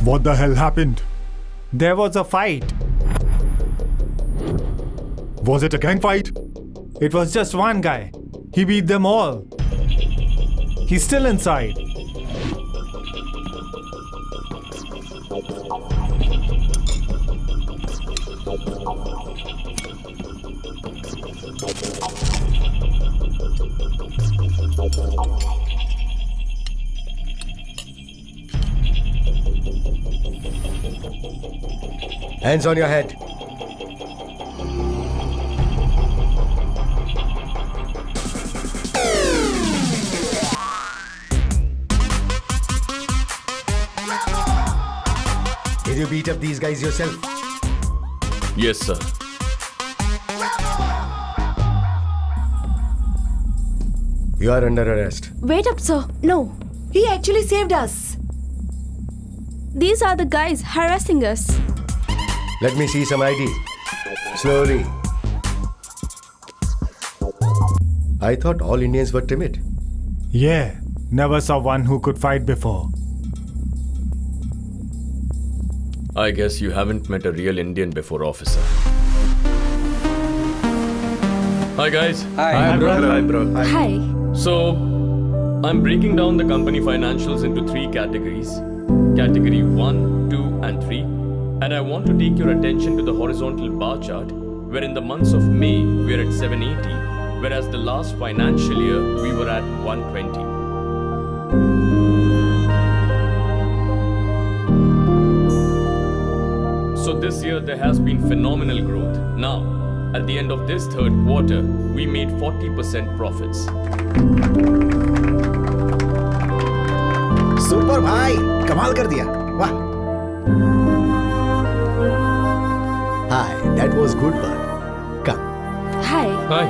What the hell happened? There was a fight. Was it a gang fight? It was just one guy. He beat them all. He's still inside. Hands on your head. Did you beat up these guys yourself? Yes, sir. You are under arrest. Wait up, sir. No. He actually saved us. These are the guys harassing us. Let me see some ID. Slowly. I thought all Indians were timid. Yeah, never saw one who could fight before. I guess you haven't met a real Indian before, officer. Hi, guys. Hi, brother. Hi, bro. Hi. So, I'm breaking down the company financials into 3 categories. Category 1, 2, and 3. And I want to take your attention to the horizontal bar chart, where in the months of May, we're at 780, whereas the last financial year, we were at 120. So this year, there has been phenomenal growth. Now, at the end of this third quarter, we made 40% profits. Super भाई, कमाल कर दिया, वाह। Hi, that was good one. Come. Hi. Hi.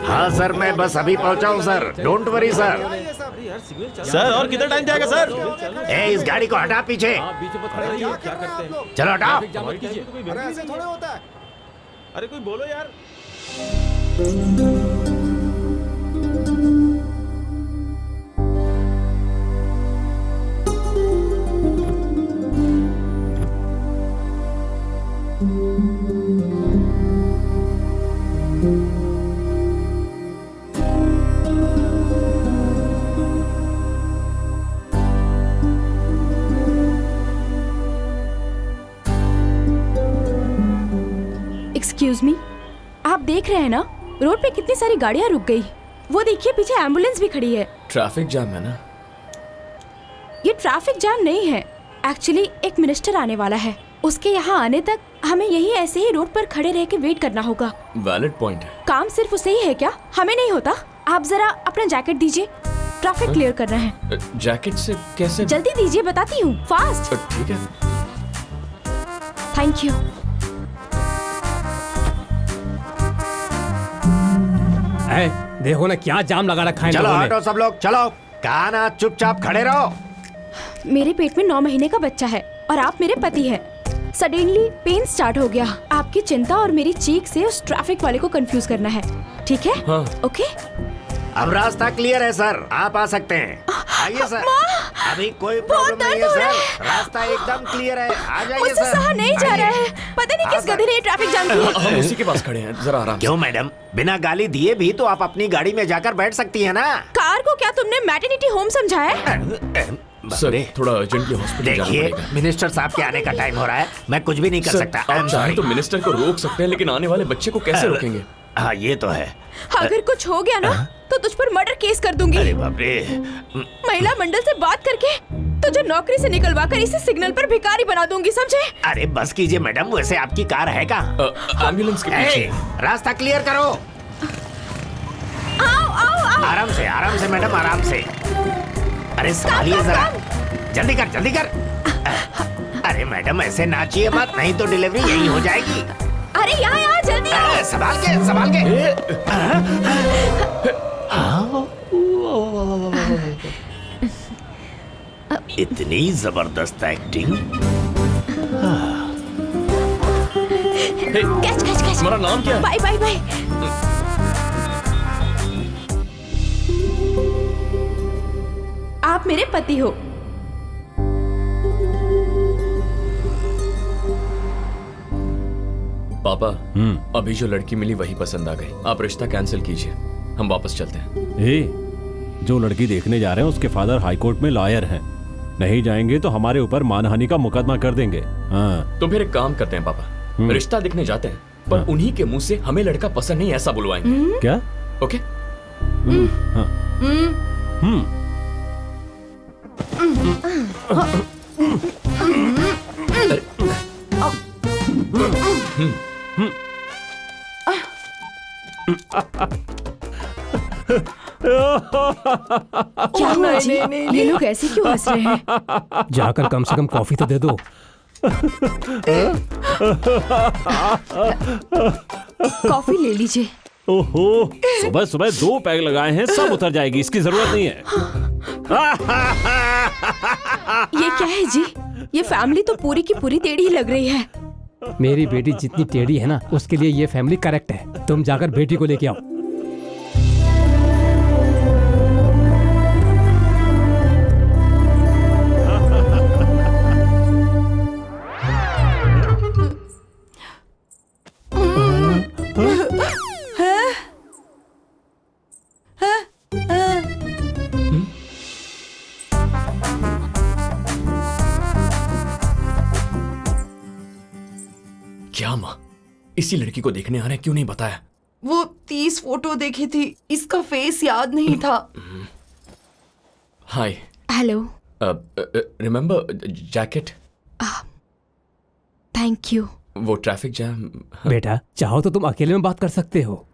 हाँ sir, मैं बस अभी पहुंचा हूँ sir. Don't worry sir. Sir और कितना टाइम जाएगा सर? ए, इस गाड़ी को हटा पीछे। चलो हटाओ। अरे ऐसे थोड़े होता है। अरे कोई बोलो यार। एक्सक्यूज मी, आप देख रहे हैं ना रोड पे कितनी सारी गाड़ियां रुक गई। वो देखिए पीछे एम्बुलेंस भी खड़ी है। ट्रैफिक जाम है ना? ये ट्रैफिक जाम नहीं है, एक्चुअली एक मिनिस्टर आने वाला है। उसके यहाँ आने तक हमें यही ऐसे ही रोड पर खड़े रह के वेट करना होगा। वैलिड पॉइंट है। काम सिर्फ उसे ही है क्या? हमें नहीं होता? आप जरा अपना जैकेट दीजिए, ट्रैफिक क्लियर करना है। जैकेट से कैसे? जल्दी दीजिए, बताती हूँ, फास्ट। ठीक है। Thank you. देखो ना क्या जाम लगा रखा है। चलो हटो सब लोग, चलो। कहा ना चुपचाप खड़े रहो। मेरे पेट में 9 महीने का बच्चा है और आप मेरे पति हैं। सडनली पेन स्टार्ट हो गया। आपकी चिंता और मेरी चीख से उस ट्रैफिक वाले को कंफ्यूज करना है, ठीक है? हाँ। ओके। अब रास्ता क्लियर है सर, आप आ सकते हैं। आइए सर। अभी कोई प्रॉब्लम नहीं है सर, रास्ता एकदम क्लियर है। आ जाइए मुझसे सर। सहा नहीं जा रहा है। पता नहीं किस गधे ने ट्रैफिक जाम किया। हम उसी के पास खड़े हैं, जरा आराम से। क्यों मैडम, बिना गाली दिए भी तो आप अपनी गाड़ी में जाकर बैठ सकती है ना। कार को क्या तुमने मैटरनिटी होम समझा है? सर, थोड़ा अर्जेंटली हॉस्पिटल जाना देखिए, पड़ेगा। मिनिस्टर साहब के आने का टाइम हो रहा है, मैं कुछ भी नहीं कर सर, सकता। आप चाहें तो मिनिस्टर को रोक सकते हैं, लेकिन आने वाले बच्चे को कैसे रोकेंगे? हाँ ये तो है। अगर कुछ हो गया ना तो तुझ पर मर्डर केस कर दूंगी। अरे बाप रे। महिला मंडल से बात करके तुझे नौकरी से निकलवा कर इसे सिग्नल पर भिखारी बना दूंगी, समझे? अरे बस कीजिए मैडम, वैसे आपकी कार है कहाँ? एम्बुलेंस के पीछे। रास्ता क्लियर करो। आओ आओ आओ। आराम से मैडम, आराम से। अरे संभालिए जरा, जल्दी कर जल्दी कर। अरे मैडम ऐसे नाचिए मत, नहीं तो डिलीवरी यही हो जाएगी। अरे यहाँ जल्दी आओ। संभाल के। इतनी जबरदस्त acting. Hey, catch catch catch. तुम्हारा नाम क्या है? Bye bye bye. आप मेरे पति हो। पापा, अभी जो लड़की मिली वही पसंद आ गई। आप रिश्ता कैंसिल कीजिए, हम वापस चलते हैं। जो लड़की देखने जा रहे हैं उसके फादर हाई कोर्ट में लॉयर हैं। नहीं जाएंगे तो हमारे ऊपर मानहानि का मुकदमा कर देंगे। हाँ। तो फिर एक काम करते हैं पापा, रिश्ता दिखने जाते हैं, पर उन्हीं के मुंह से हमें लड़का पसंद नहीं ऐसा बुलवाएंगे। क्या? ओके? क्या हुआ जी? ये लोग ऐसे क्यों हंस रहे हैं? जाकर कम से कम कॉफी तो दे दो। कॉफी ले लीजिए। ओहो, सुबह सुबह 2 पैग लगाए हैं, सब उतर जाएगी, इसकी जरूरत नहीं है। ये क्या है जी? ये फैमिली तो पूरी की पूरी टेढ़ी लग रही है। मेरी बेटी जितनी टेढ़ी है ना, उसके लिए ये फैमिली करेक्ट है। तुम जाकर बेटी को लेके आओ। क्या माँ, इसी लड़की को देखने आना क्यों नहीं बताया? वो 30 फोटो देखी थी, इसका फेस याद नहीं था। Hi. Hello. Remember jacket? Thank you. वो ट्रैफिक जैम। बेटा, चाहो तो तुम अकेले में बात कर सकते हो।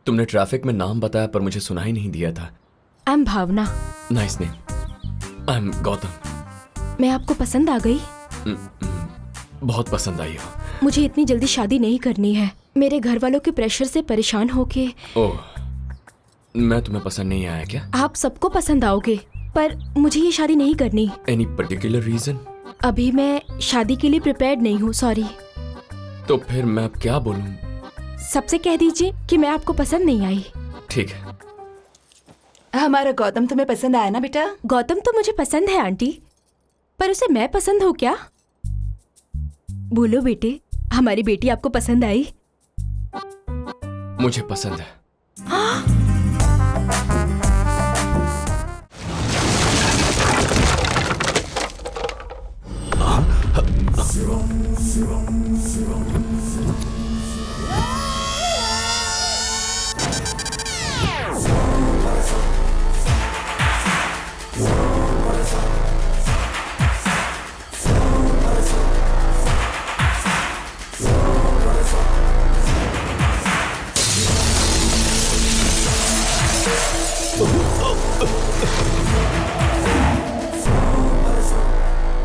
तुमने ट्रैफिक में नाम बताया पर मुझे सुना ही नहीं दिया था। I am Bhavna. Nice name. I am Gautam. मैं आपको पसंद आ गई? बहुत पसंद आई हो। मुझे इतनी जल्दी शादी नहीं करनी है। मेरे घर वालों के प्रेशर से परेशान होके। ओह, मैं तुम्हें पसंद नहीं आया क्या? आप सबको पसंद आओगे, पर मुझे ये शादी नहीं करनी। Any particular reason? अभी मैं शादी के लिए प्रिपेयर्ड नहीं हूँ, सॉरी। तो फिर मैं अब क्या बोलूं? सबसे कह दीजिए कि मैं आपको पसंद नहीं आई। ठीक है। हमारा गौतम तुम्हें पसंद आया ना बेटा? गौतम तो मुझे पसंद है आंटी, पर उसे मैं पसंद हूँ क्या? बोलो बेटे, हमारी बेटी आपको पसंद आई? मुझे पसंद है।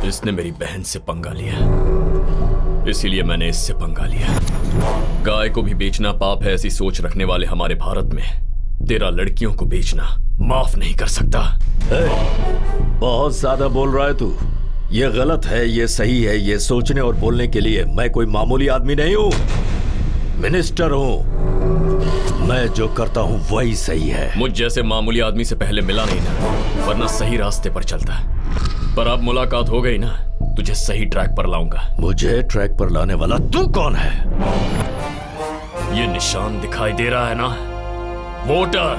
इसने मेरी बहन से पंगा लिया, इसीलिए मैंने इससे पंगा लिया। गाय को भी बेचना पाप है, ऐसी सोच रखने वाले हमारे भारत में तेरा लड़कियों को बेचना माफ नहीं कर सकता। बहुत ज्यादा बोल रहा है तू। ये गलत है, ये सही है, ये सोचने और बोलने के लिए मैं कोई मामूली आदमी नहीं हूँ। मिनिस्टर हूँ। मैं जो करता हूँ वही सही है। मुझ जैसे मामूली आदमी से पहले मिला नहीं ना, वरना सही रास्ते पर चलता। पर अब मुलाकात हो गई ना, तुझे सही ट्रैक पर लाऊंगा। मुझे ट्रैक पर लाने वाला तू कौन है? ये निशान दिखाई दे रहा है ना, वोटर।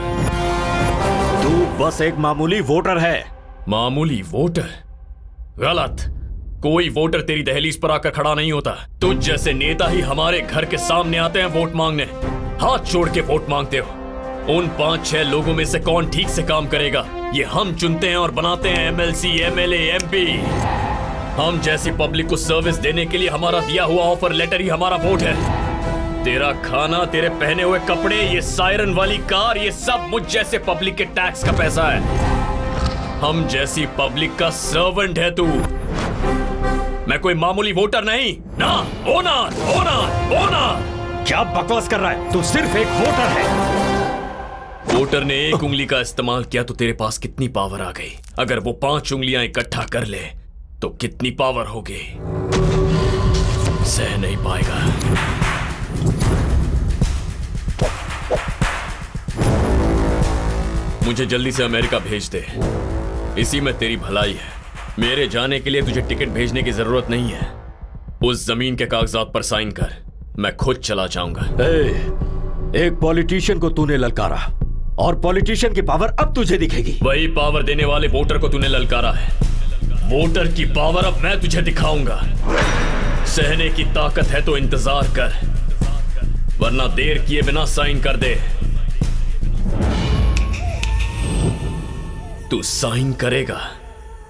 तू बस एक मामूली वोटर है। मामूली वोटर? गलत। कोई वोटर तेरी दहलीज पर आकर खड़ा नहीं होता। तुझ जैसे नेता ही हमारे घर के सामने आते हैं वोट मांगने, हाथ जोड़ के वोट मांगते हो। उन 5-6 लोगों में से कौन ठीक से काम करेगा, ये हम चुनते हैं और बनाते हैं एमएलसी, एमएलए, एमपी। हम जैसी पब्लिक को सर्विस देने के लिए हमारा दिया हुआ ऑफर लेटर ही हमारा वोट है। तेरा खाना, तेरे पहने हुए कपड़े, ये सायरन वाली कार, ये सब मुझ जैसे पब्लिक के टैक्स का पैसा है। हम जैसी पब्लिक का सर्वेंट है तू। मैं कोई मामूली वोटर नहीं ना। Owner, owner, owner. क्या बकवास कर रहा है? तू सिर्फ एक वोटर है। वोटर ने एक उंगली का इस्तेमाल किया तो तेरे पास कितनी पावर आ गई। अगर वो 5 उंगलियां इकट्ठा कर ले तो कितनी पावर होगी, सह नहीं पाएगा। मुझे जल्दी से अमेरिका भेज दे, इसी में तेरी भलाई है। मेरे जाने के लिए तुझे टिकट भेजने की जरूरत नहीं है। उस जमीन के कागजात पर साइन कर, मैं खुद चला जाऊंगा। एक पॉलिटिशियन को तूने ललकारा और पॉलिटिशियन की पावर अब तुझे दिखेगी। वही पावर देने वाले वोटर को तूने ललकारा है। वोटर की पावर अब मैं तुझे दिखाऊंगा। सहने की ताकत है तो इंतजार कर, वरना देर किए बिना साइन कर दे। तू साइन करेगा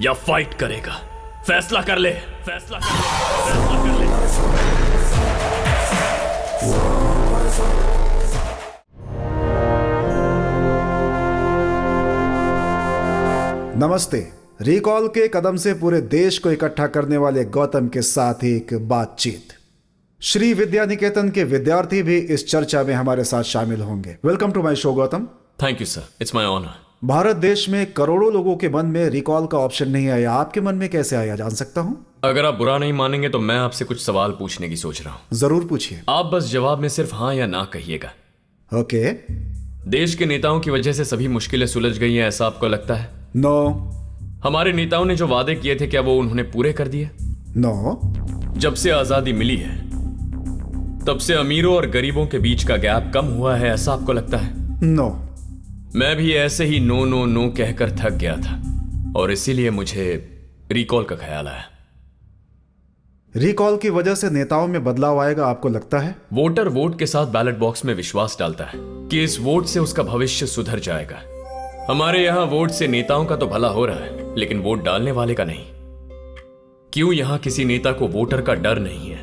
या फाइट करेगा, फैसला कर ले, फैसला कर ले, फैसला कर ले। नमस्ते। रिकॉल के कदम से पूरे देश को इकट्ठा करने वाले गौतम के साथ एक बातचीत। श्री विद्या निकेतन के विद्यार्थी भी इस चर्चा में हमारे साथ शामिल होंगे। Welcome to my show Gautam. Thank you sir, it's my honour. Bharat देश में करोड़ों लोगों के मन में रिकॉल का ऑप्शन नहीं आया, आपके मन में कैसे आया, जान सकता हूं? अगर आप बुरा नहीं मानेंगे तो मैं आपसे कुछ सवाल पूछने की सोच रहा हूं। जरूर पूछिए। आप बस जवाब में सिर्फ हाँ या ना कहिएगा। ओके। देश के नेताओं की वजह से सभी मुश्किलें सुलझ गई हैं, ऐसा आपको लगता है? नो। हमारे नेताओं ने जो वादे किए थे, क्या वो उन्होंने पूरे कर दिए? नो। जब से आजादी मिली है तब से अमीरों और गरीबों के बीच का गैप कम हुआ है, ऐसा आपको लगता है? नो। मैं भी ऐसे ही नो नो नो कहकर थक गया था और इसीलिए मुझे रिकॉल का ख्याल आया। रिकॉल की वजह से नेताओं में बदलाव आएगा, आपको लगता है? वोटर वोट के साथ बैलेट बॉक्स में विश्वास डालता है कि इस वोट से उसका भविष्य सुधर जाएगा। हमारे यहां वोट से नेताओं का तो भला हो रहा है, लेकिन वोट डालने वाले का नहीं। क्यों यहां किसी नेता को वोटर का डर नहीं है?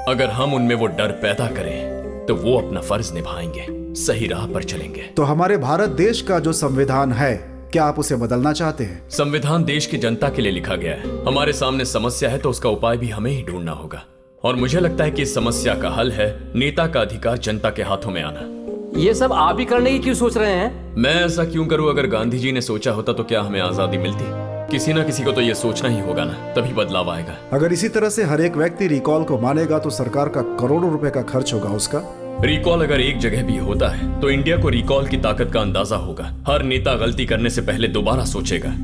अगर हम उनमें वो डर पैदा करें तो वो अपना फर्ज निभाएंगे, सही राह पर चलेंगे। तो हमारे भारत देश का जो संविधान है, क्या आप उसे बदलना चाहते हैं? संविधान देश की जनता के लिए लिखा गया है। हमारे सामने समस्या है तो उसका उपाय भी हमें ही ढूंढना होगा, और मुझे लगता है कि इस समस्या का हल है नेता का अधिकार जनता के हाथों में आना। ये सब आप ही करने की क्यों सोच रहे हैं? मैं ऐसा क्यों करूं? अगर गांधी जी ने सोचा होता तो क्या हमें आजादी मिलती? किसी ना किसी को तो ये सोचना ही होगा ना, तभी बदलाव आएगा। अगर इसी तरह से हर एक व्यक्ति रिकॉल को मानेगा तो सरकार का करोड़ों रुपए का खर्च होगा उसका। रिकॉल अगर एक जगह भी होता है तो इंडिया को रिकॉल की ताकत का अंदाजा होगा। हर नेता गलती करने से पहले दोबारा सोचेगा,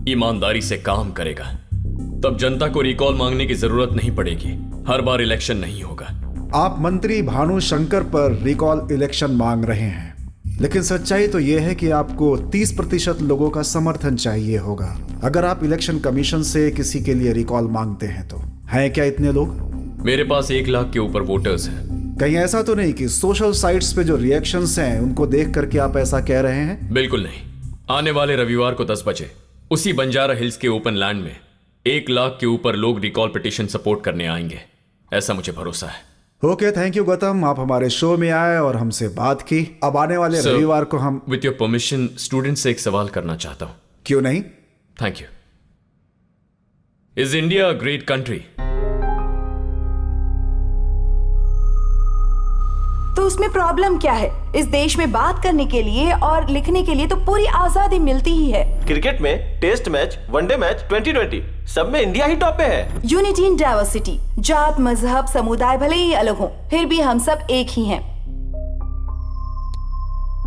ईमानदारी से काम करेगा, तब जनता को रिकॉल मांगने की जरूरत नहीं पड़ेगी। हर बार इलेक्शन नहीं होगा। आप मंत्री भानु शंकर पर रिकॉल इलेक्शन मांग रहे हैं, लेकिन सच्चाई तो यह है कि आपको 30% लोगों का समर्थन चाहिए होगा अगर आप इलेक्शन कमीशन से किसी के लिए रिकॉल मांगते हैं तो। हैं क्या इतने लोग? मेरे पास 1 लाख के ऊपर वोटर्स हैं। कहीं ऐसा तो नहीं कि सोशल साइट्स पे जो रिएक्शंस हैं उनको देख करके आप ऐसा कह रहे हैं? बिल्कुल नहीं। आने वाले रविवार को 10 बजे उसी बंजारा हिल्स के ओपन लैंड में 1 लाख के ऊपर लोग रिकॉल पिटीशन सपोर्ट करने आएंगे, ऐसा मुझे भरोसा है। ओके, थैंक यू गौतम, आप हमारे शो में आए और हमसे बात की। अब आने वाले रविवार को हम विथ योर परमिशन स्टूडेंट से एक सवाल करना चाहता हूं। क्यों नहीं? Thank you. Is India a great country? तो उसमें प्रॉब्लम क्या है? इस देश में बात करने के लिए और लिखने के लिए तो पूरी आजादी मिलती ही है। क्रिकेट में टेस्ट मैच, वनडे मैच, 2020 सब में इंडिया ही टॉप पे है। Unity in diversity. जात मजहब समुदाय भले ही अलग हो, फिर भी हम सब एक ही हैं।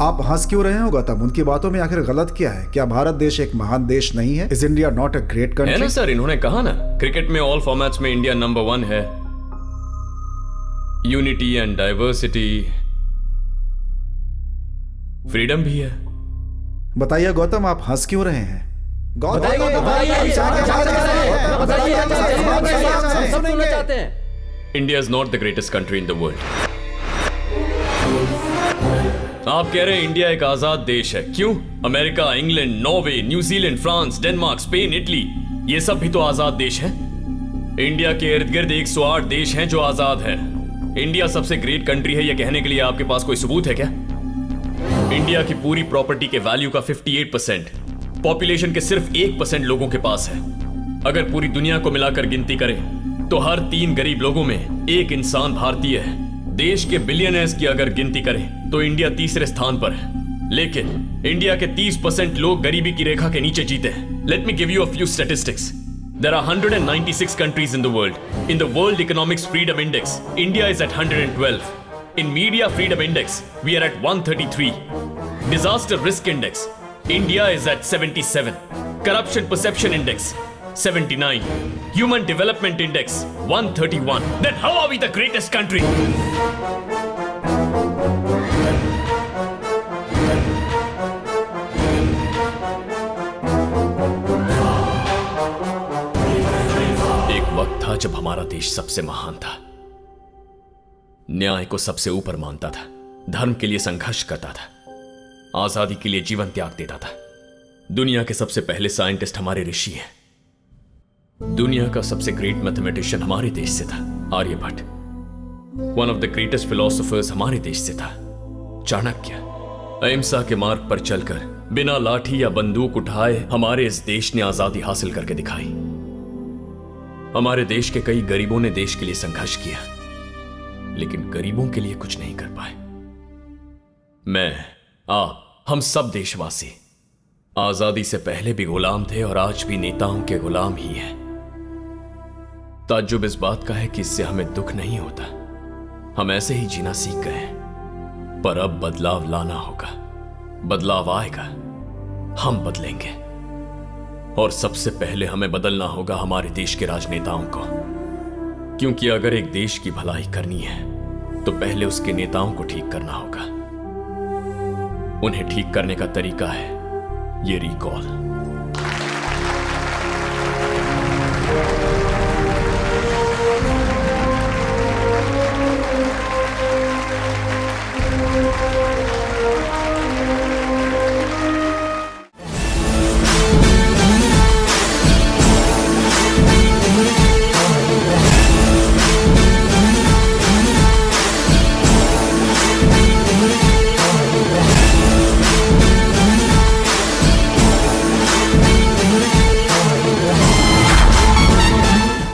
आप हंस क्यों रहे हो गौतम? उनकी बातों में आखिर गलत क्या है? क्या भारत देश एक महान देश नहीं है? Is India not a great country? है ना सर, इन्होंने कहा ना, क्रिकेट में ऑल फॉर्मेट्स में इंडिया नंबर 1 है। यूनिटी एंड डाइवर्सिटी, फ्रीडम भी है। बताइए गौतम, आप हंस क्यों रहे हैं? India is not the greatest country in the world. आप कह रहे हैं इंडिया एक आजाद देश है। क्यों? America, England, Norway, New Zealand, France, Denmark, Spain, Italy, ये सब भी तो आजाद देश हैं। इंडिया के इर्द गिर्द 108 देश हैं जो आजाद है। इंडिया सबसे ग्रेट कंट्री है, यह कहने के लिए आपके पास कोई सबूत है क्या? इंडिया की पूरी प्रॉपर्टी के वैल्यू का 58% पॉपुलेशन के सिर्फ 1% लोगों के पास है। अगर पूरी दुनिया को मिलाकर गिनती करें तो हर 3 गरीब लोगों में 1 इंसान भारतीय है। देश के बिलियनर्स की अगर गिनती करें तो इंडिया तीसरे स्थान पर है, लेकिन इंडिया के 30% लोग गरीबी की रेखा के नीचे जीते हैं। Let me give you a few statistics. There are 196 countries in the world. In the World Economics Freedom Index, India is at 112. In Media Freedom Index, we are at 133. Disaster Risk Index, India is at 77. Corruption Perception Index, 79. Human Development Index, 131. Then how are we the greatest country? था जब हमारा देश सबसे महान था, न्याय को सबसे ऊपर मानता था, धर्म के लिए संघर्ष करता था, आजादी के लिए जीवन त्याग देता था। दुनिया के सबसे पहले साइंटिस्ट हमारे ऋषि हैं। दुनिया का सबसे ग्रेट मैथमेटिशियन हमारे देश से था, Aryabhatta. One of the greatest philosophers हमारे देश से था, चाणक्य। अहिंसा के मार्ग पर चलकर बिना लाठी या बंदूक उठाए हमारे इस देश ने आजादी हासिल करके दिखाई। हमारे देश के कई गरीबों ने देश के लिए संघर्ष किया, लेकिन गरीबों के लिए कुछ नहीं कर पाए। मैं, आप, हम सब देशवासी आजादी से पहले भी गुलाम थे और आज भी नेताओं के गुलाम ही हैं। ताज्जुब इस बात का है कि इससे हमें दुख नहीं होता, हम ऐसे ही जीना सीख गए हैं। पर अब बदलाव लाना होगा, बदलाव आएगा, हम बदलेंगे। और सबसे पहले हमें बदलना होगा हमारे देश के राजनेताओं को, क्योंकि अगर एक देश की भलाई करनी है तो पहले उसके नेताओं को ठीक करना होगा। उन्हें ठीक करने का तरीका है ये रिकॉल।